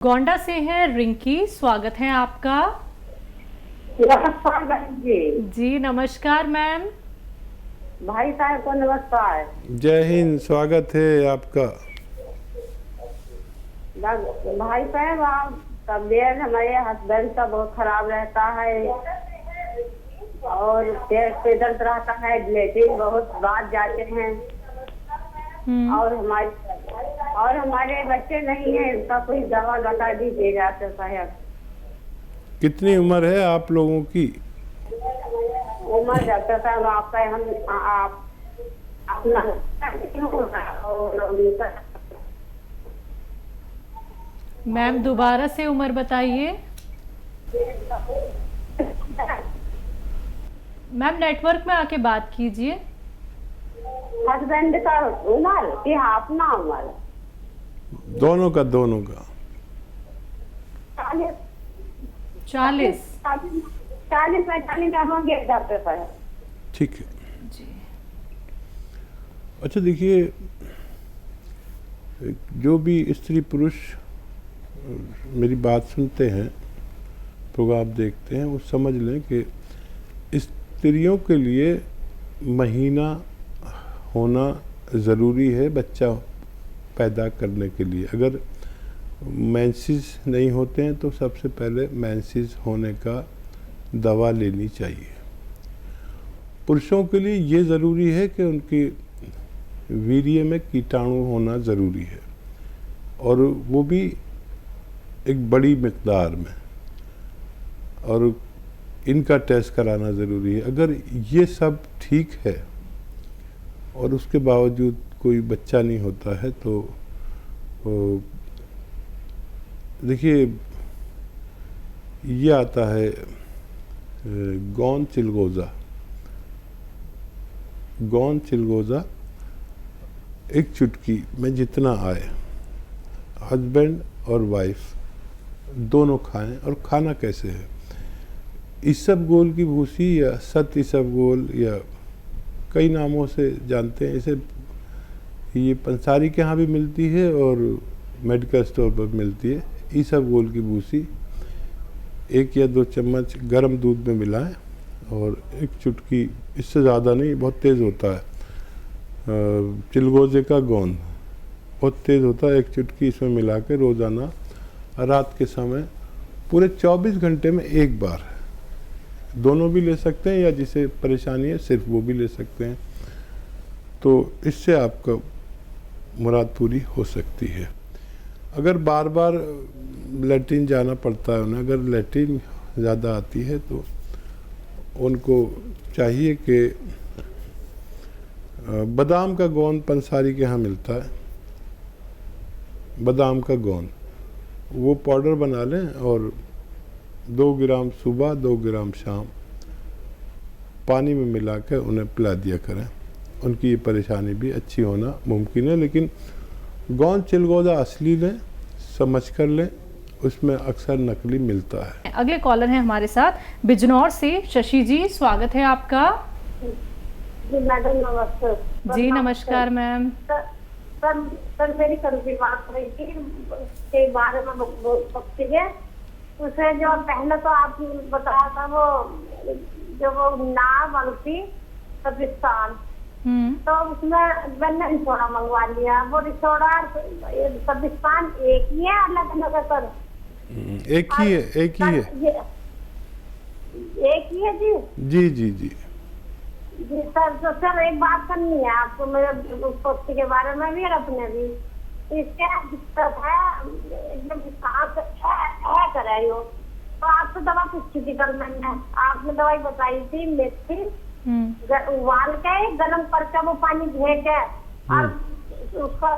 गोंडा से हैं रिंकी, स्वागत है आपका। नमस्कार बहन जी। जी नमस्कार मैम। भाई साहब को नमस्कार। जय हिंद, स्वागत है आपका। भाई साहब, आप तबीयत हमारे हस्बैंड का बहुत खराब रहता है और पेट पे दर्द रहता है, लेटिन बहुत बात जाते हैं और हमारे बच्चे नहीं है, इनका कोई दवा बता दीजिए डॉक्टर साहब। कितनी उम्र है आप लोगों की? उम्र डॉक्टर साहब आपका आप अपना मैम दोबारा से उम्र बताइए। मैम नेटवर्क में आके बात कीजिए। हस्बैंड का उम्र कि अपना उम्र? दोनों का 40 40 45 होंगे डॉक्टर साहब। ठीक है जी। अच्छा देखिए, जो भी स्त्री पुरुष मेरी बात सुनते हैं, प्रोग्राम देखते हैं, वो समझ लें कि स्त्रियों के लिए महीना होना ज़रूरी है बच्चा पैदा करने के लिए। अगर मेंसेस नहीं होते हैं तो सबसे पहले मेंसेस होने का दवा लेनी चाहिए। पुरुषों के लिए ये ज़रूरी है कि उनके वीर्य में कीटाणु होना ज़रूरी है, और वो भी एक बड़ी मिकदार में, और इनका टेस्ट कराना ज़रूरी है। अगर ये सब ठीक है और उसके बावजूद कोई बच्चा नहीं होता है तो देखिए, ये आता है गौन चिलगोज़ा एक चुटकी में जितना आए, हस्बैंड और वाइफ दोनों खाएं। और खाना कैसे है? इसबगोल की भूसी या सत इसबगोल, या कई नामों से जानते हैं इसे। ये पंसारी के यहाँ भी मिलती है और मेडिकल स्टोर पर मिलती है। इसबगोल की भूसी 1 या 2 चम्मच गर्म दूध में मिलाएं और एक चुटकी, इससे ज़्यादा नहीं, बहुत तेज़ होता है, चिलगोज़े का गोंद बहुत तेज़ होता है, एक चुटकी इसमें मिला के रोज़ाना रात के समय पूरे 24 घंटे में एक बार, दोनों भी ले सकते हैं, या जिसे परेशानी है सिर्फ वो भी ले सकते हैं। तो इससे आपका मुराद पूरी हो सकती है। अगर बार बार लैट्रिन जाना पड़ता है उन्हें, अगर लैट्रिन ज़्यादा आती है तो उनको चाहिए कि बादाम का गोंद पंसारी के यहाँ मिलता है, बादाम का गोंद, वो पाउडर बना लें और 2 ग्राम सुबह 2 ग्राम शाम पानी में मिला कर उन्हें पिला दिया करें। उनकी ये परेशानी भी अच्छी होना मुमकिन है। लेकिन गौन चिलगोज़ा असली लें, समझ कर लें, उसमें अक्सर नकली मिलता है। अगले कॉलर हैं हमारे साथ बिजनौर से शशि जी, स्वागत है आपका। जी मैडम नमस्ते। जी नमस्कार मैम। सर मेरी कल की बात रही थी के बारे में बोल सकती है। उसे जो पहले तो आप बताया था, वो जो वो नाव बनती पाकिस्तान, तो उसमें मैंने रिसोड़ा मंगवा लिया। वो रिसोड़ा पाकिस्तान एक ही है, अलग अलग है सर? एक ही है, एक ही है। एक ही है जी। जी जी जी जी सर, तो सर एक बात करनी है आपको मेरे पोती के बारे में भी और अपने भी। इसके दिक्कत है, एकदम सांस है कर रही हो। तो आपसे दवा पूछी थी कल मैंने, आपने दवाई बताई थी मेथी उबाल के गर्म करके वो पानी धे के और उसका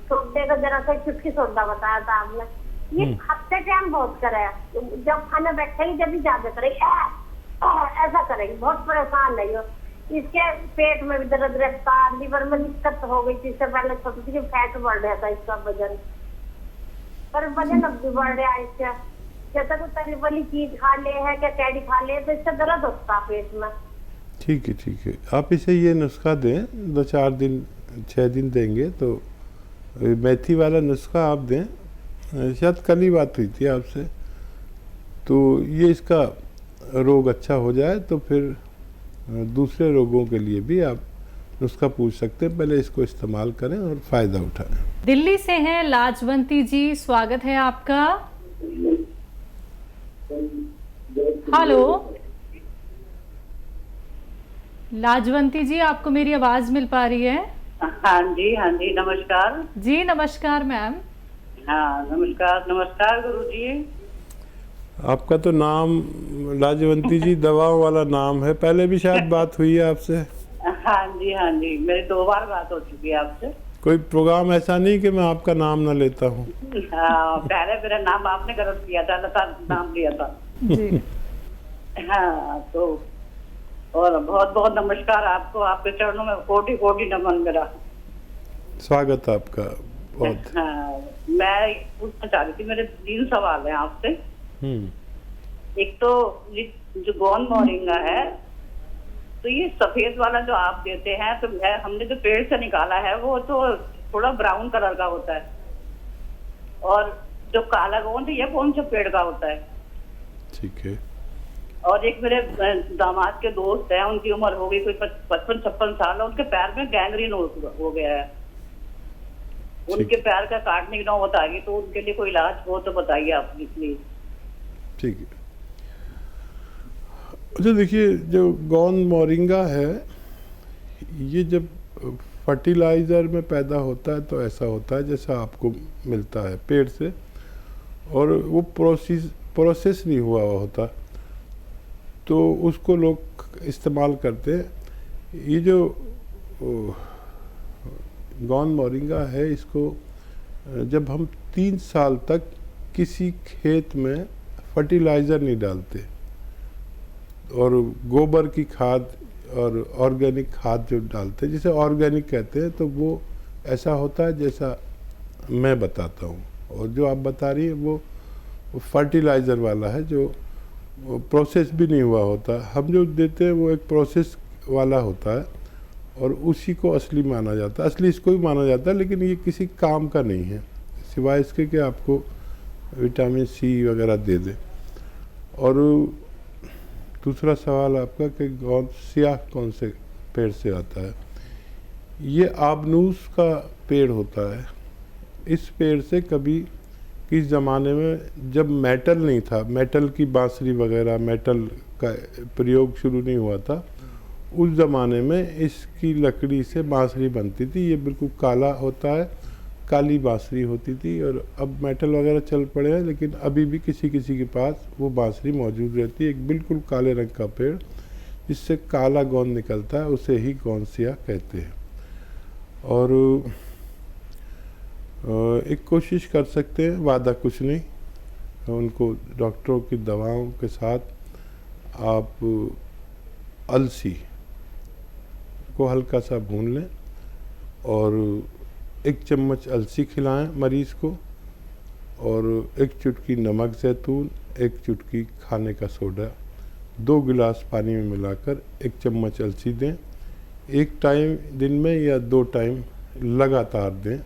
सोडे का जरा सा चुटकी सोडा बताया था आपने। ये हफ्ते टाइम बहुत करे, जब खाना बैठेगी जब भी ज्यादा करेगी, ऐसा करेगी, बहुत परेशान नहीं हो। इसके पेट में भी दर्द रहता, लीवर में दिक्कत हो गई थी। इससे पहले छोटी सी फैट बढ़ रहा था इसका वजन, पर वजन अब भी बढ़ रहा है इसका। जैसा कोई तली वाली चीज खा ले है, क्या कैडी खा ले, तो इससे दर्द होता पेट में। ठीक है, ठीक है। आप इसे ये नुस्खा दें, 2-4 दिन 6 दिन देंगे तो मेथी वाला नुस्खा आप दें, शायद कल ही बात हुई थी आपसे। तो ये इसका रोग अच्छा हो जाए तो फिर दूसरे रोगों के लिए भी आप नुस्खा पूछ सकते हैं। पहले इसको इस्तेमाल करें और फ़ायदा उठाएं। दिल्ली से हैं लाजवंती जी, स्वागत है आपका। हेलो लाजवंती जी, आपको मेरी आवाज मिल पा रही है? हाँ जी, हाँ जी, नमस्कार। जी नमस्कार मैम। हाँ नमस्कार, नमस्कार गुरुजी। आपका तो नाम लाजवंती जी दवाओं वाला नाम है। पहले भी शायद बात हुई है आपसे। हाँ जी, हाँ जी, मेरी 2 बार बात हो चुकी है आपसे। कोई प्रोग्राम ऐसा नहीं कि मैं आपका नाम ना लेता हूँ। हाँ, पहले मेरा नाम आपने गलत किया था, लता नाम लिया था जी हाँ, तो और बहुत बहुत नमस्कार आपको, आपके चरणों में कोटि कोटि नमन मेरा। स्वागत आपका बहुत। हाँ, मैं पूछना चाह रही थी, मेरे 3 सवाल हैं आपसे। एक तो ये जो गोंद मोरिंगा है, तो ये सफेद वाला जो आप देते हैं, तो हमने जो पेड़ से निकाला है वो तो थोड़ा ब्राउन कलर का होता है, और जो काला गोंद है ये कौन से पेड़ का होता है? ठीक है। और एक मेरे दामाद के दोस्त हैं, उनकी उम्र हो गई कोई 55-56 साल, उनके पैर में गैंग्रीन हो गया है। उनके पैर का काटने की नौबत आ गई, तो उनके लिए कोई इलाज हो तो बताइए आप प्लीज। ठीक है। अच्छा देखिए, जो गोंद मोरिंगा है ये जब फर्टिलाइज़र में पैदा होता है तो ऐसा होता है जैसा आपको मिलता है पेड़ से, और वो प्रोसेस नहीं हुआ होता, तो उसको लोग इस्तेमाल करते हैं। ये जो गोंद मोरिंगा है, इसको जब हम 3 साल तक किसी खेत में फर्टिलाइज़र नहीं डालते और गोबर की खाद और ऑर्गेनिक खाद जो डालते हैं, जिसे ऑर्गेनिक कहते हैं, तो वो ऐसा होता है जैसा मैं बताता हूँ। और जो आप बता रही है वो फर्टिलाइज़र वाला है, जो प्रोसेस भी नहीं हुआ होता। हम जो देते हैं वो एक प्रोसेस वाला होता है और उसी को असली माना जाता है, असली इसको भी माना जाता है, लेकिन ये किसी काम का नहीं है सिवाय इसके कि आपको विटामिन सी वगैरह दे दे। और दूसरा सवाल आपका कि गोंद स्याह कौन से पेड़ से आता है। ये आबनूस का पेड़ होता है। इस पेड़ से कभी किस ज़माने में जब मेटल नहीं था, मेटल की बांसुरी वगैरह, मेटल का प्रयोग शुरू नहीं हुआ था, उस ज़माने में इसकी लकड़ी से बांसुरी बनती थी। ये बिल्कुल काला होता है, काली बांसुरी होती थी। और अब मेटल वगैरह चल पड़े हैं, लेकिन अभी भी किसी किसी के पास वो बांसुरी मौजूद रहती है। एक बिल्कुल काले रंग का पेड़ जिससे काला गोंद निकलता है, उसे ही गोंद स्याह कहते हैं। और एक कोशिश कर सकते हैं, वादा कुछ नहीं, उनको डॉक्टरों की दवाओं के साथ आप अलसी को हल्का सा भून लें और 1 चम्मच अलसी खिलाएं मरीज़ को, और 1 चुटकी नमक ज़ैतून, 1 चुटकी खाने का सोडा 2 गिलास पानी में मिलाकर 1 चम्मच अलसी दें। 1 टाइम दिन में या 2 टाइम लगातार दें।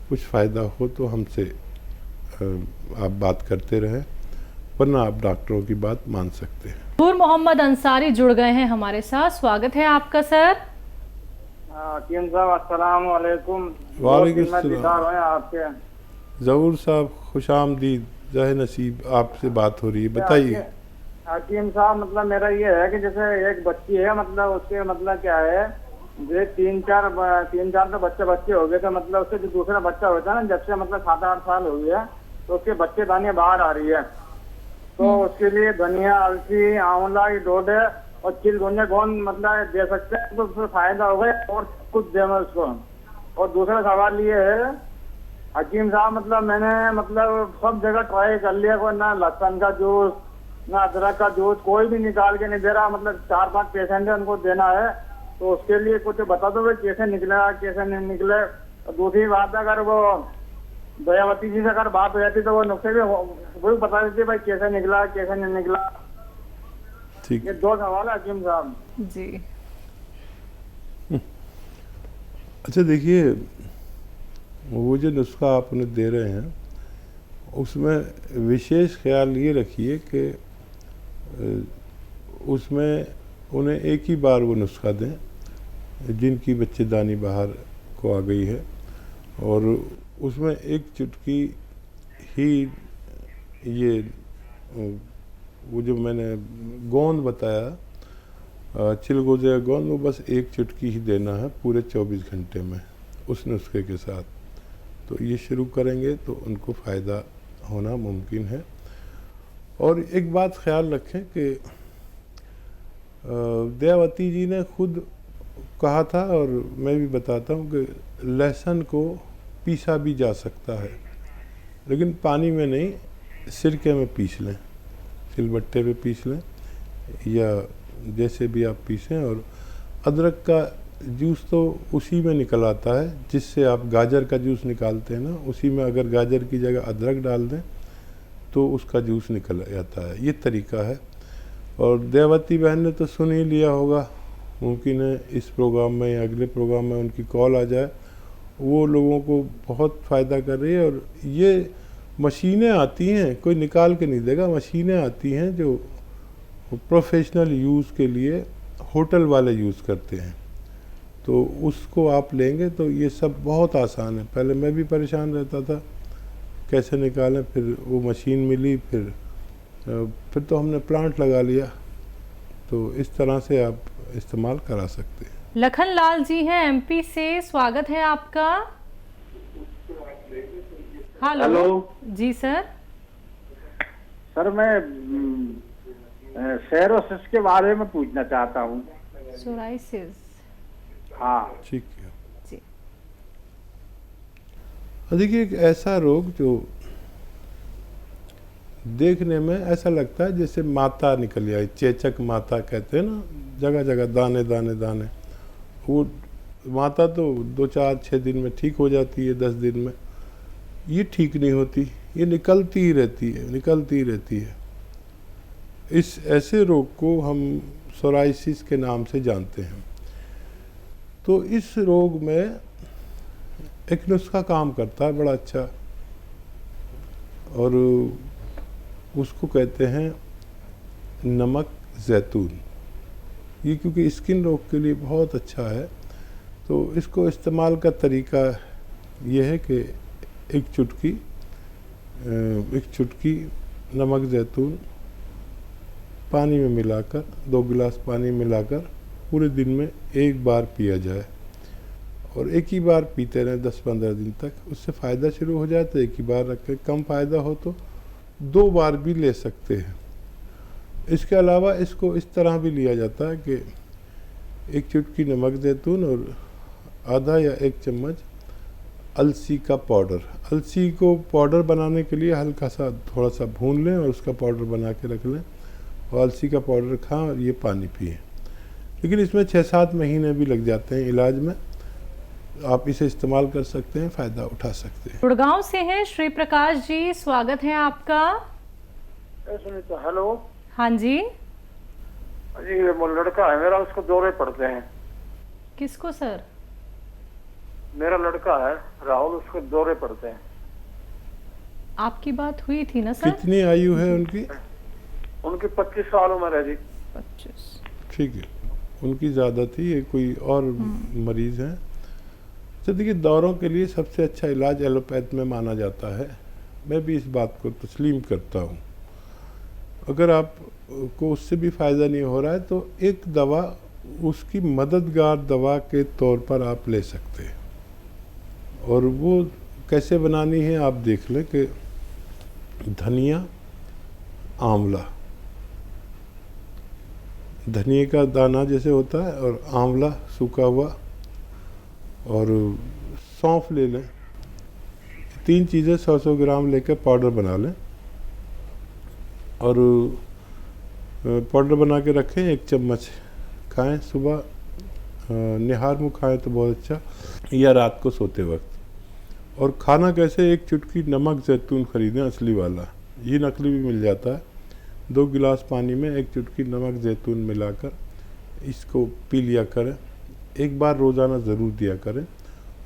कुछ फ़ायदा हो तो हमसे आप बात करते रहें, वरना आप डॉक्टरों की बात मान सकते हैं। नूर मोहम्मद अंसारी जुड़ गए हैं हमारे साथ, स्वागत है आपका सर। हकीम साहब अस्सलाम वालेकुम। वालेकुम सलाम। दीदार हुए आपके। ज़हूर साहब खुशामदीद, जहे नसीब, आपसे बात हो रही है, बताइए। हकीम साहब, मतलब मेरा ये है कि जैसे एक बच्ची है, मतलब उसके मतलब क्या है, जो 3-4 तो बच्चे हो गए थे, मतलब उससे जो दूसरा बच्चा होता है ना, जब से मतलब 7-8 साल हो गया, तो उसके बच्चे दाने बाहर आ रही है। तो उसके लिए धनिया, अलसी, आंवला की डोडे और चिलगोंजा गोंद मतलब दे सकते हैं, तो उससे फायदा होगा और कुछ देना उसको। और दूसरा सवाल ये है हकीम साहब, मतलब मैंने मतलब सब जगह ट्राई कर लिया, कोई ना लहसुन का जूस ना अदरक का जूस, कोई भी निकाल के नहीं दे रहा। मतलब 4-5 पेशेंट है, उनको देना है, तो उसके लिए कुछ बता दो भाई, कैसे निकलेगा कैसे नहीं निकले। और दूसरी बात, अगर वो दयावती जी से अगर बात हो जाती तो वो नुस्खे भी वो भी बता देती भाई कैसे निकला कैसे नहीं निकला। ठीक, ये 2 सवाल है हकीम साहब जी। अच्छा देखिए, वो जो नुस्खा आप उन्हें दे रहे हैं उसमें विशेष ख्याल ये रखिए कि उसमें उन्हें एक ही बार वो नुस्खा दें जिनकी बच्चेदानी बाहर को आ गई है, और उसमें एक चुटकी ही ये वो जो मैंने गोंद बताया चिलगोजे का गोंद, वो बस एक चुटकी ही देना है पूरे 24 घंटे में उस नुस्खे के साथ। तो ये शुरू करेंगे तो उनको फ़ायदा होना मुमकिन है। और एक बात ख्याल रखें कि दयावती जी ने खुद कहा था, और मैं भी बताता हूँ कि लहसुन को पीसा भी जा सकता है, लेकिन पानी में नहीं, सिरके में पीस लें, सिलबट्टे पे पीस लें या जैसे भी आप पीसें। और अदरक का जूस तो उसी में निकल आता है जिससे आप गाजर का जूस निकालते हैं ना, उसी में अगर गाजर की जगह अदरक डाल दें तो उसका जूस निकल जाता है। ये तरीका है। और दयावती बहन ने तो सुन ही लिया होगा, मुमकिन है इस प्रोग्राम में या अगले प्रोग्राम में उनकी कॉल आ जाए। वो लोगों को बहुत फ़ायदा कर रही है। और ये मशीनें आती हैं, कोई निकाल के नहीं देगा, मशीनें आती हैं जो प्रोफेशनल यूज़ के लिए होटल वाले यूज़ करते हैं, तो उसको आप लेंगे तो ये सब बहुत आसान है। पहले मैं भी परेशान रहता था कैसे निकालें, फिर वो मशीन मिली, फिर तो हमने प्लांट लगा लिया। तो इस तरह से आप इस्तेमाल करा सकते हैं। लखन लाल जी हैं एमपी से, स्वागत है आपका। हेलो जी सर। सर मैं सेरोसिस के बारे में पूछना चाहता हूँ। सोराइसिस। हाँ ठीक है जी। देखिए, एक ऐसा रोग जो देखने में ऐसा लगता है जैसे माता निकल आई, चेचक माता कहते हैं ना, जगह जगह दाने दाने दाने। वो माता तो 2-4-6 दिन में ठीक हो जाती है, 10 दिन में। ये ठीक नहीं होती, ये निकलती ही रहती है, निकलती ही रहती है। इस ऐसे रोग को हम सोराइसिस के नाम से जानते हैं। तो इस रोग में एक नुस्खा काम करता है बड़ा अच्छा, और उसको कहते हैं नमक जैतून। ये क्योंकि स्किन रोग के लिए बहुत अच्छा है, तो इसको इस्तेमाल का तरीका ये है कि एक चुटकी नमक जैतून पानी में मिलाकर, 2 गिलास पानी मिलाकर पूरे दिन में एक बार पिया जाए, और एक ही बार पीते रहें 10-15 दिन तक। उससे फ़ायदा शुरू हो जाए तो एक ही बार रखें, कम फ़ायदा हो तो 2 बार भी ले सकते हैं। इसके अलावा इसको इस तरह भी लिया जाता है कि एक चुटकी नमक जैतून और आधा या 1 चम्मच अलसी का पाउडर। अलसी को पाउडर बनाने के लिए हल्का सा थोड़ा सा भून लें और उसका पाउडर बना के रख लें, और अलसी का पाउडर खाएं और ये पानी पिएं। लेकिन इसमें 6-7 महीने भी लग जाते हैं इलाज में। आप इसे इस्तेमाल कर सकते हैं, फ़ायदा उठा सकते हैं। गुड़गांव से हैं श्री प्रकाश जी, स्वागत है आपका। हेलो। हाँ जी। जी वो लड़का है मेरा, उसको दौरे पड़ते हैं। किसको सर? मेरा लड़का है राहुल, उसको दौरे पड़ते हैं। आपकी बात हुई थी ना सर? कितनी आयु है उनकी? उनकी 25 साल उम्र है जी। 25। ठीक है, उनकी ज़्यादा थी, ये कोई और मरीज़ हैं। तो देखिए, दौरों के लिए सबसे अच्छा इलाज एलोपैथ में माना जाता है। मैं भी इस बात को तस्लीम करता हूँ। अगर आप को उससे भी फ़ायदा नहीं हो रहा है तो एक दवा उसकी मददगार दवा के तौर पर आप ले सकते हैं। और वो कैसे बनानी है आप देख लें कि धनिया, आंवला, धनिया का दाना जैसे होता है, और आंवला सूखा हुआ, और सौंफ ले लें। 3 चीज़ें 100-100 ग्राम लेकर पाउडर बना लें, और पाउडर बना के रखें। 1 चम्मच खाएं सुबह, निहार मुँह खाएं तो बहुत अच्छा, या रात को सोते वक्त। और खाना कैसे, एक चुटकी नमक जैतून ख़रीदें असली वाला, ये नकली भी मिल जाता है। 2 गिलास पानी में 1 चुटकी नमक जैतून मिलाकर इसको पी लिया करें। एक बार रोज़ाना ज़रूर दिया करें।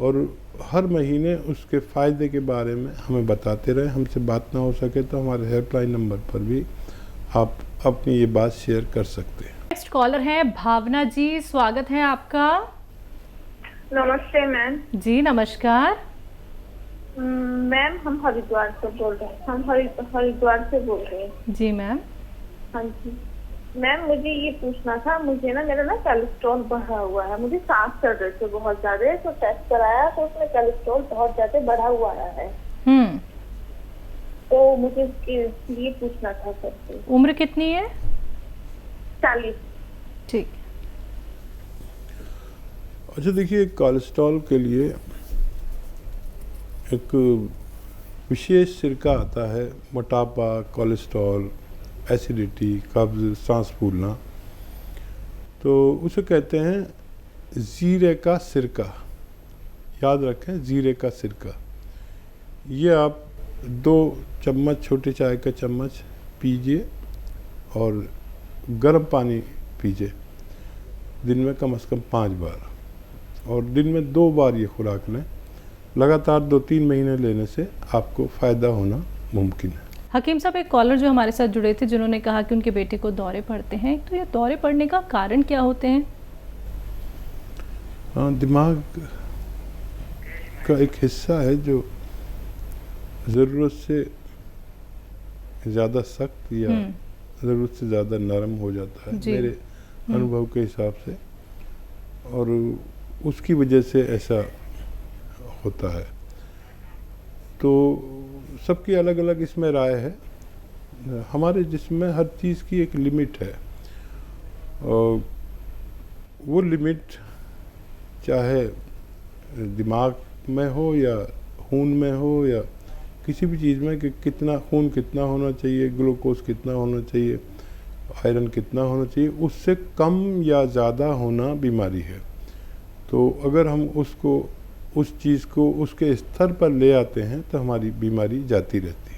और हर महीने उसके फ़ायदे के बारे में हमें बताते रहे। हमसे बात ना हो सके तो हमारे हेल्पलाइन नंबर पर भी आप अपनी ये बात शेयर कर सकते हैं। नेक्स्ट कॉलर हैं भावना जी, स्वागत है आपका। नमस्ते मैम। जी नमस्कार। मैम हम हरिद्वार से बोल रहे हैं। हम हरिद्वार से बोल रहे हैं। जी मैम। हाँ जी मैम, मुझे ये पूछना था, मुझे ना मेरा कोलेस्ट्रॉल बढ़ा हुआ है, मुझे सांस चढ़ रहे थे बहुत ज्यादा, तो टेस्ट कराया तो उसमें कोलेस्ट्रॉल बहुत ज्यादा बढ़ा हुआ है। तो मुझे इसके लिए पूछना था सबसे। उम्र कितनी है? 40। ठीक। अच्छा देखिए, कोलेस्ट्रॉल के लिए एक विशेष सिरका आता है, मोटापा, कोलेस्ट्रॉल, एसिडिटी, कब्ज़, सांस फूलना, तो उसे कहते हैं जीरे का सिरका। याद रखें, जीरे का सिरका। ये आप 2 चम्मच, छोटे चाय का चम्मच पीजिए और गर्म पानी पीजिए दिन में कम से कम 5 बार, और दिन में 2 बार ये खुराक लें। लगातार 2-3 महीने लेने से आपको फ़ायदा होना मुमकिन है। हकीम साहब, एक कॉलर जो हमारे साथ जुड़े थे जिन्होंने कहा कि उनके बेटे को दौरे पड़ते हैं, तो ये दौरे पड़ने का कारण क्या होते हैं? हाँ, दिमाग का एक हिस्सा है जो ज़रूरत से ज़्यादा सख्त या ज़रूरत से ज़्यादा नरम हो जाता है मेरे अनुभव के हिसाब से, और उसकी वजह से ऐसा होता है। तो सबकी अलग अलग इसमें राय है। हमारे जिस्म में हर चीज़ की एक लिमिट है, और वो लिमिट चाहे दिमाग में हो या खून में हो या किसी भी चीज़ में, कि कितना खून कितना होना चाहिए, ग्लूकोज कितना होना चाहिए, आयरन कितना होना चाहिए, उससे कम या ज़्यादा होना बीमारी है। तो अगर हम उस चीज़ को उसके स्तर पर ले आते हैं तो हमारी बीमारी जाती रहती है।